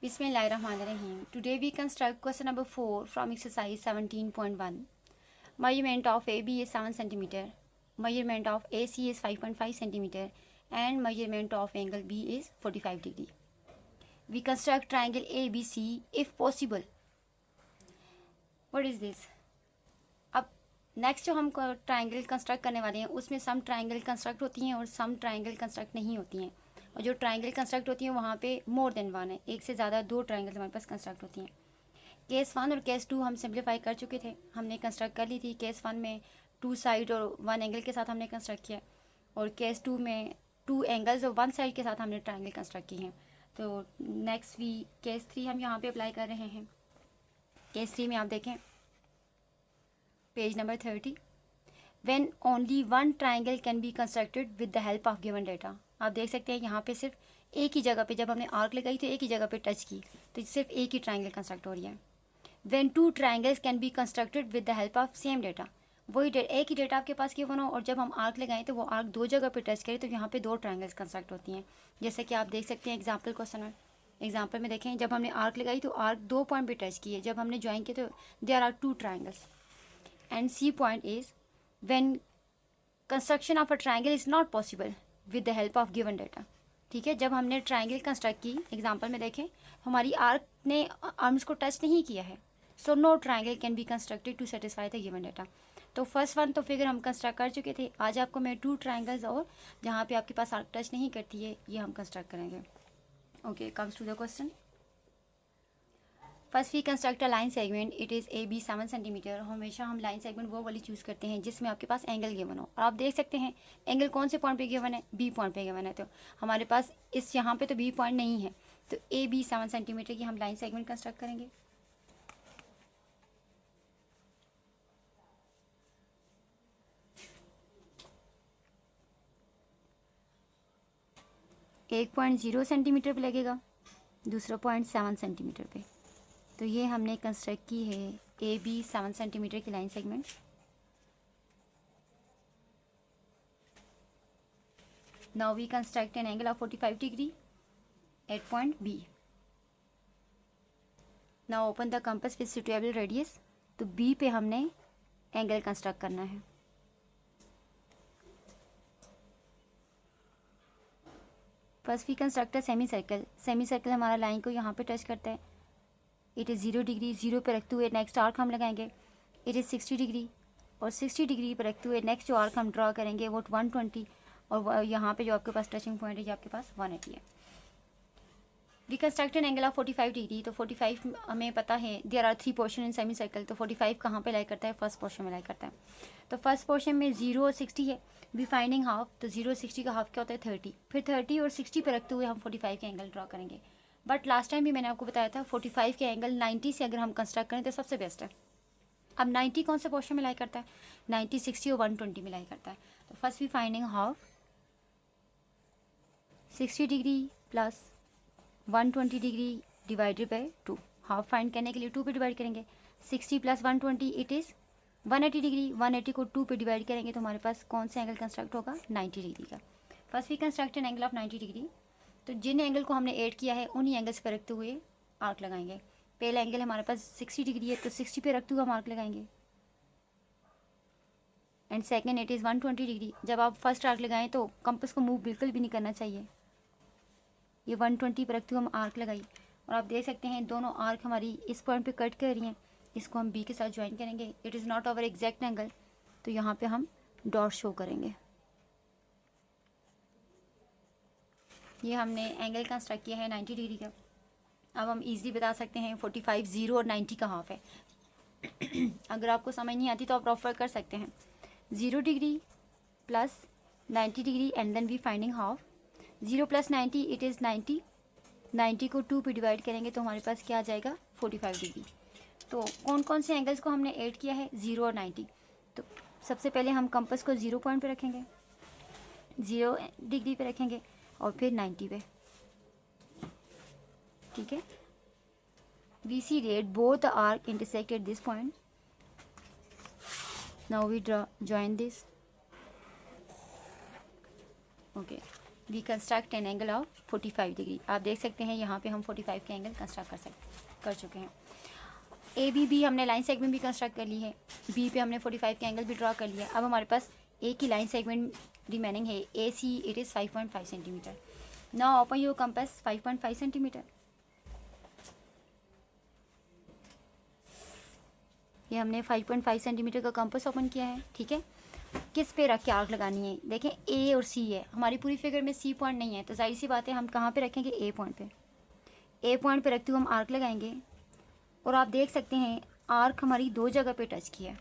Bismillahirrahmanirrahim. Today we construct question number 4 from exercise 17.1. Measurement of AB is 7 cm. Measurement of AC is 5.5 cm. And measurement of angle B is 45 degree. We construct triangle ABC if possible. What is this? अब next जो हम triangle construct करने वाले हैं उसमें सम triangle construct होती हैं और सम ट्राइंगल कंस्ट्रक्ट नहीं होती हैं, और जो ट्राइंगल कंस्ट्रक्ट होती हैं वहाँ पे मोर देन वन है, एक से ज़्यादा दो ट्राइंगल हमारे पास कंस्ट्रक्ट होती हैं। केस 1 और केस 2 हम सिंप्लीफाई कर चुके थे, हमने कंस्ट्रक्ट कर ली थी। केस 1 में 2 साइड और 1 एंगल के साथ हमने कंस्ट्रक्ट किया, और केस 2 में 2 एंगल्स और 1 साइड के साथ हमने ट्राइंगल कंस्ट्रक्ट किए हैं। तो नेक्स्ट वी केस 3 हम यहाँ पे अप्लाई कर रहे हैं। केस 3 में आप देखें page number 30, when only one triangle can be constructed with the help of given data. आप देख सकते हैं यहाँ पे सिर्फ एक ही जगह पे, जब हमने आर्क लगाई तो एक ही जगह पे टच की तो सिर्फ एक ही ट्राइंगल कंस्ट्रक्ट हो रही है। When two triangles can be constructed with the help of same data, वही एक ही डेटा आपके पास गिवन हो और जब हम आर्क लगाएं तो वो आर्क दो जगह पे टच करे तो यहाँ पे दो ट्राइंगल्स कंस्ट्रक्ट होती हैं। जैसे कि आप देख सकते हैं एग्जाम्पल क्वेश्चन में, एग्जाम्पल में देखें जब हमने आर्क लगाई तो आर्क दो पॉइंट पे टच किए, जब हमने ज्वाइन किए तो there are two triangles. And C point is when construction of a triangle is not possible with the help of given data. ठीक है, जब हमने ट्राइंगल कंस्ट्रक्ट की, एग्जाम्पल में देखें हमारी आर्क ने आर्म्स को टच नहीं किया है, so no triangle can be constructed to satisfy the given data. तो फर्स्ट वन तो फिगर हम कंस्ट्रक्ट कर चुके थे, आज आपको मैं टू ट्राइंगल्स और जहाँ पे आपके पास आर्क टच नहीं करती है ये हम कंस्ट्रक्ट करेंगे। Okay, comes to the question. First we construct a line segment, it is A B 7 centimetre. हमेशा हम लाइन सेगमेंट वो वाली चूज़ करते हैं जिसमें आपके पास एंगल गिवन हो, और आप देख सकते हैं एंगल कौन से पॉइंट पे गिवन है, बी पॉइंट पे गिवन है। तो हमारे पास इस यहाँ पे तो बी पॉइंट नहीं है, तो ए बी 7 सेंटीमीटर की हम लाइन सेगमेंट कंस्ट्रक्ट करेंगे। एक पॉइंट 0 सेंटीमीटर पे लगेगा, दूसरा पॉइंट 7 सेंटीमीटर पे। तो ये हमने कंस्ट्रक्ट की है ए बी 7 सेंटीमीटर की line segment. Now we construct an angle of 45 degree at point B. Now open the compass with suitable radius. तो बी पे हमने एंगल कंस्ट्रक्ट करना है। First we construct a semi circle. Semi circle हमारा line को यहाँ पे touch करता है, इट इज़ 0 डिग्री, 0 पे रखते हुए नेक्स्ट आर्क हम लगाएंगे, इट इज़ 60 डिग्री, और 60 डिग्री पे रखते हुए नेक्स्ट जो आर्क हम ड्रॉ करेंगे वो 120, और यहाँ पे जो आपके पास टचिंग पॉइंट है ये आपके पास 180 है। We construct an angle of 45 degree. तो 45 हमें पता है there are 3 portion in semi circle, तो 45 कहाँ पे लाई करता है, फर्स्ट पोर्शन में लाई करता है। तो फर्स्ट पोर्शन में 0 और 60 है, वी फाइंडिंग हाफ, तो 0 और 60 का हाफ क्या होता है 30, फिर 30 और 60 पे रखते हुए हम 45 के एंगल ड्रॉ करेंगे। बट लास्ट टाइम भी मैंने आपको बताया था 45 के एंगल 90 से अगर हम कंस्ट्रक्ट करें तो सबसे बेस्ट है। अब 90 कौन से पोर्शन में लाई करता है, 90, 60 और 120 में लाई करता है। तो first we finding half, 60 degree plus 120 degree divided by 2। Half find करने के लिए 2 पे डिवाइड करेंगे, 60 प्लस 120 इट इज़ 180 डिग्री। 180 को 2 पे डिवाइड करेंगे तो हमारे पास कौन सा एंगल कंस्ट्रक्ट होगा, 90 डिग्री का। First we construct an angle of 90 degree. तो जिन एंगल को हमने ऐड किया है उन्हीं एंगल्स पर रखते हुए आर्क लगाएंगे। पहला एंगल हमारे पास 60 डिग्री है, तो 60 पे रखते हुए हम आर्क लगाएंगे। And second it is 120 degree. जब आप फर्स्ट आर्क लगाएं तो कंपास को मूव बिल्कुल भी नहीं करना चाहिए, ये 120 पे रखते हुए हम आर्क लगाई, और आप देख सकते हैं दोनों आर्क हमारी इस पॉइंट पे कट कर रही हैं, इसको हम बी के साथ ज्वाइन करेंगे। It is not our exact angle, तो यहाँ पे हम डॉट शो करेंगे। ये हमने एंगल कंस्ट्रक्ट किया है 90 डिग्री का। अब हम इजीली बता सकते हैं 45, 0 और 90 का हाफ है। अगर आपको समझ नहीं आती तो आप रेफर कर सकते हैं। 0 degree plus 90 degree and then we finding half. 0 plus 90 it is 90, 90 को 2 पे डिवाइड करेंगे तो हमारे पास क्या आ जाएगा 45 डिग्री। तो कौन कौन से एंगल्स को हमने ऐड किया है, 0 और 90। तो सबसे पहले हम कंपास को 0 पॉइंट पे रखेंगे, 0 डिग्री पे रखेंगे, और फिर 90 पे। ठीक है, we see that both the arc intersect at this point. Now we draw join this. Okay, we construct an angle of 45 degree. आप देख सकते हैं यहाँ पे हम 45 के एंगल कंस्ट्रक्ट कर चुके हैं। ए बी हमने लाइन सेगमेंट भी कंस्ट्रक्ट कर ली है, बी पे हमने 45 के एंगल भी ड्रॉ कर लिया। अब हमारे पास एक ही लाइन सेगमेंट रिमेनिंग है, A C, it is 5.5 centimetre. Now open your compass 5.5 centimetre. ये हमने 5.5 सेंटीमीटर का कंपास ओपन किया है, ठीक है। किस पे रख के आर्क लगानी है, देखें ए और सी है, हमारी पूरी फिगर में सी पॉइंट नहीं है, तो जाहिर सी बात है हम कहाँ पे रखेंगे, ए पॉइंट पे। ए पॉइंट पे रखते हुए हम आर्क लगाएंगे और आप देख सकते हैं आर्क हमारी दो जगह पे टच किया।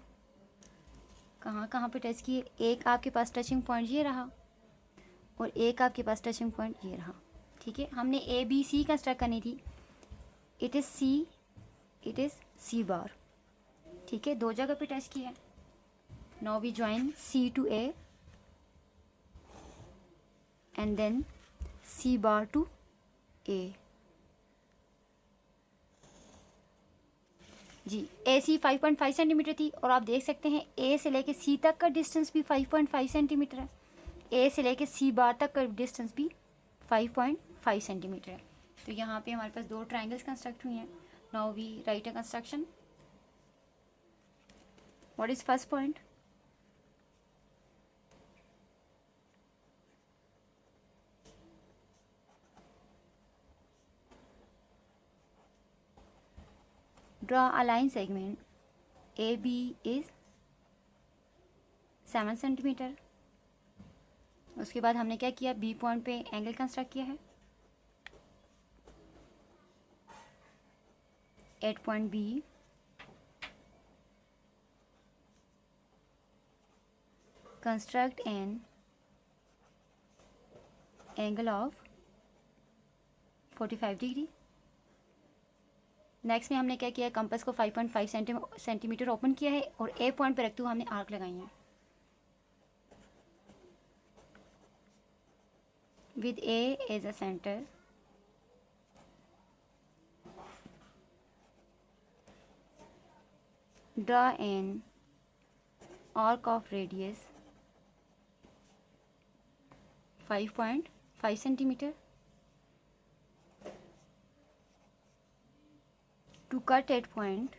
कहाँ कहाँ पे टच किए, एक आपके पास टचिंग पॉइंट ये रहा और एक आपके पास टचिंग पॉइंट ये रहा, ठीक है। हमने ए बी सी कंस्ट्रक्ट करनी थी, it is C, it is C bar, ठीक है, दो जगह पे टच किया। Now we join C to A and then C bar to A. जी ए सी 5.5 सेंटीमीटर थी और आप देख सकते हैं ए से लेके सी तक का डिस्टेंस भी 5.5 सेंटीमीटर है, ए से लेके सी बार तक का डिस्टेंस भी 5.5 सेंटीमीटर है। तो यहाँ पे हमारे पास दो ट्राइंगल्स कंस्ट्रक्ट हुई हैं। Now we write a construction. What is first point, draw a line segment AB is 7 centimetre. उसके बाद हमने क्या किया, बी पॉइंट पे एंगल कंस्ट्रक्ट किया है, at point B construct an angle of 45 degree. Next में हमने क्या किया, कंपास को 5.5 सेंटीमीटर ओपन किया है और ए पॉइंट पे रखते हुए हमने आर्क लगाई है with A as a centre. Draw an arc of radius 5.5 centimetre to cut at point.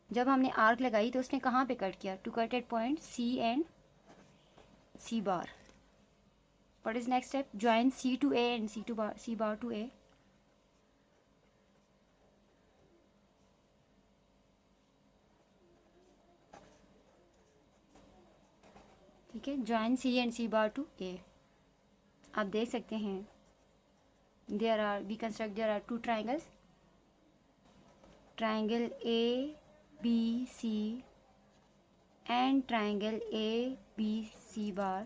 जब हमने आर्क लगाई तो उसने कहाँ पे कट किया, to cut at point C and C bar. What is next step, join C to A and C bar to A. ठीक है, join C and C bar to A. आप देख सकते हैं we construct there are two triangles, triangle ABC and triangle ABC bar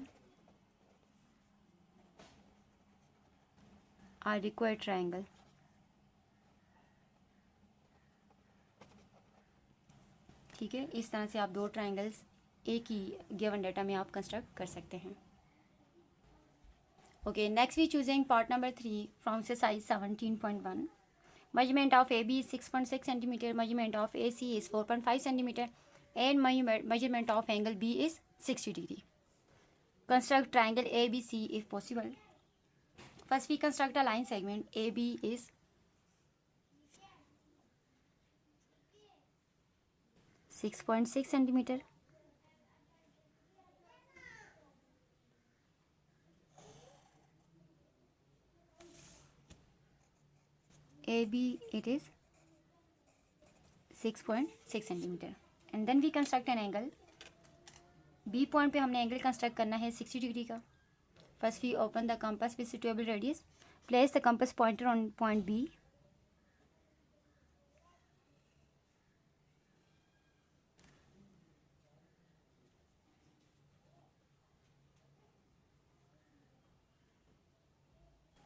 are required triangle। ठीक है, इस तरह से आप दो ट्राइंगल्स एक ही गिवन डाटा में आप कंस्ट्रक्ट कर सकते हैं। Okay, next we choosing part number 3 from exercise 17.1। Measurement of AB is 6.6 centimeter, measurement of AC is 4.5 centimeter, and measurement of angle B is 60 degree. Construct triangle ABC if possible. First we construct a line segment. AB is 6.6 centimeter. AB it is 6.6 centimeter, and then we construct an angle. B point पे हमने angle construct करना है 60 degree का। First we open the compass with suitable radius, place the compass pointer on point B।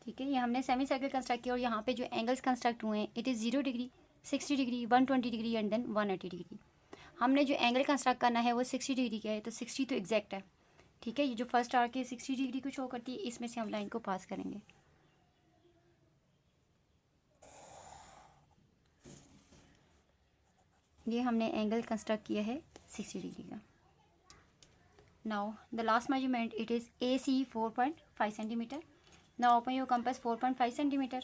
ठीक है, ये हमने semi circle construct किया और यहाँ पे जो एंगल्स कंस्ट्रक्ट हुए हैं it is 0 degree, 60 degree, 120 degree and then 180 degree. हमने जो एंगल कंस्ट्रक्ट करना है वो 60 डिग्री का है, तो 60 तो एग्जैक्ट है। ठीक है, ये जो फर्स्ट आर्क है 60 डिग्री को शो करती है, इसमें से हम लाइन को पास करेंगे। ये हमने एंगल कंस्ट्रक्ट किया है 60 डिग्री का। Now the last measurement, it is AC 4.5 centimeter. Now open your compass 4.5 centimeter.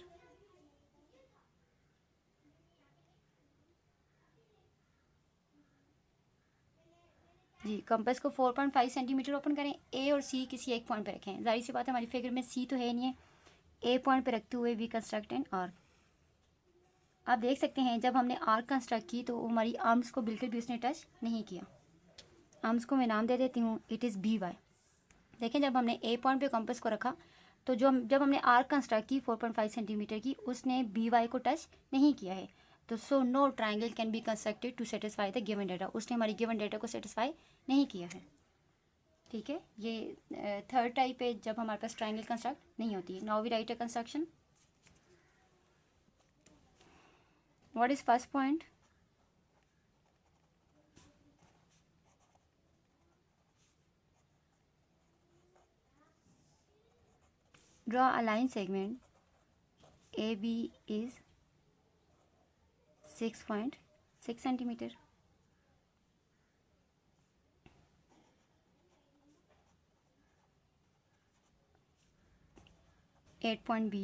जी, कंपास को 4.5 सेंटीमीटर ओपन करें। ए और सी किसी एक पॉइंट पे रखें। जाहिर सी बात है, हमारी फिगर में सी तो है नहीं है। ए पॉइंट पे रखते हुए वी कंस्ट्रक्ट एन आर्क। आप देख सकते हैं जब हमने आर्क कंस्ट्रक्ट की तो हमारी आर्म्स को बिल्कुल भी उसने टच नहीं किया। आर्म्स को मैं नाम दे देती हूँ, इट इज़ बी वाई। देखें जब हमने ए पॉइंट पे कंपास को रखा तो जब हमने आर्क कंस्ट्रक्ट की 4.5 सेंटीमीटर की, उसने बी वाई को टच नहीं किया है। तो so no triangle can be constructed to satisfy the given data. उसने हमारी गिवन डाटा को सेटिस्फाई नहीं किया है। ठीक है, ये थर्ड टाइप है जब हमारे पास ट्राइंगल कंस्ट्रक्ट नहीं होती है। Now we write a construction. What is first point? Draw a line segment AB is 6.6 centimeter. At point B,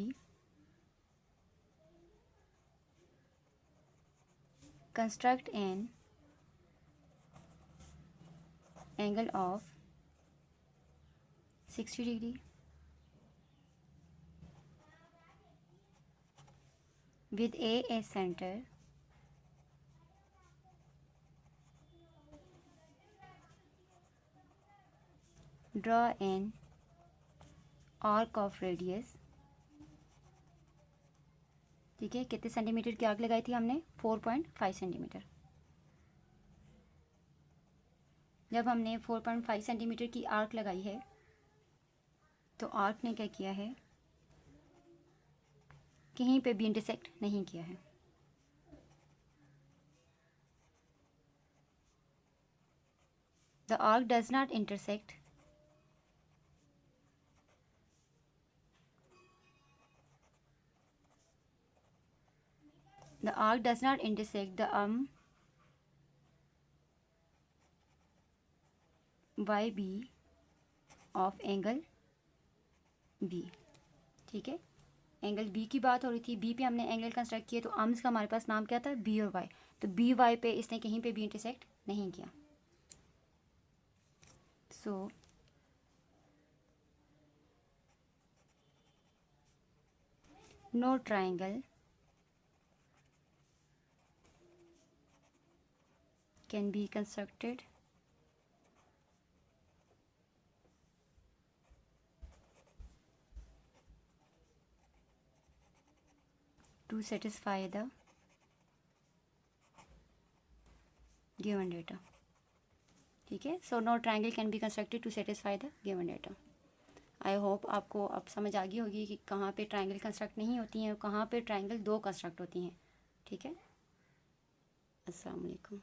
construct an angle of 60 degree with A as center. Draw an arc of radius. ठीक है, कितने centimetre की arc लगाई थी हमने? 4.5 centimetre. जब हमने 4.5 centimetre की आर्क लगाई है तो आर्क ने क्या किया है, कहीं पे भी इंटरसेक्ट नहीं किया है। The arc does not intersect the YB of angle B। ठीक है, एंगल बी की बात हो रही थी। बी पे हमने एंगल कंस्ट्रक्ट किए तो आर्म्स का हमारे पास नाम क्या था? बी और वाई। तो बी वाई पे इसने कहीं पे भी इंटरसेक्ट नहीं किया। So no triangle can be constructed to satisfy the given data। ठीक है, so no triangle can be constructed to satisfy the given data. I hope आपको अब समझ आ गई होगी कि कहाँ पे ट्राइंगल कंस्ट्रक्ट नहीं होती हैं और कहाँ पे ट्राइंगल दो कंस्ट्रक्ट होती हैं। ठीक है, अस्सलाम वालेकुम।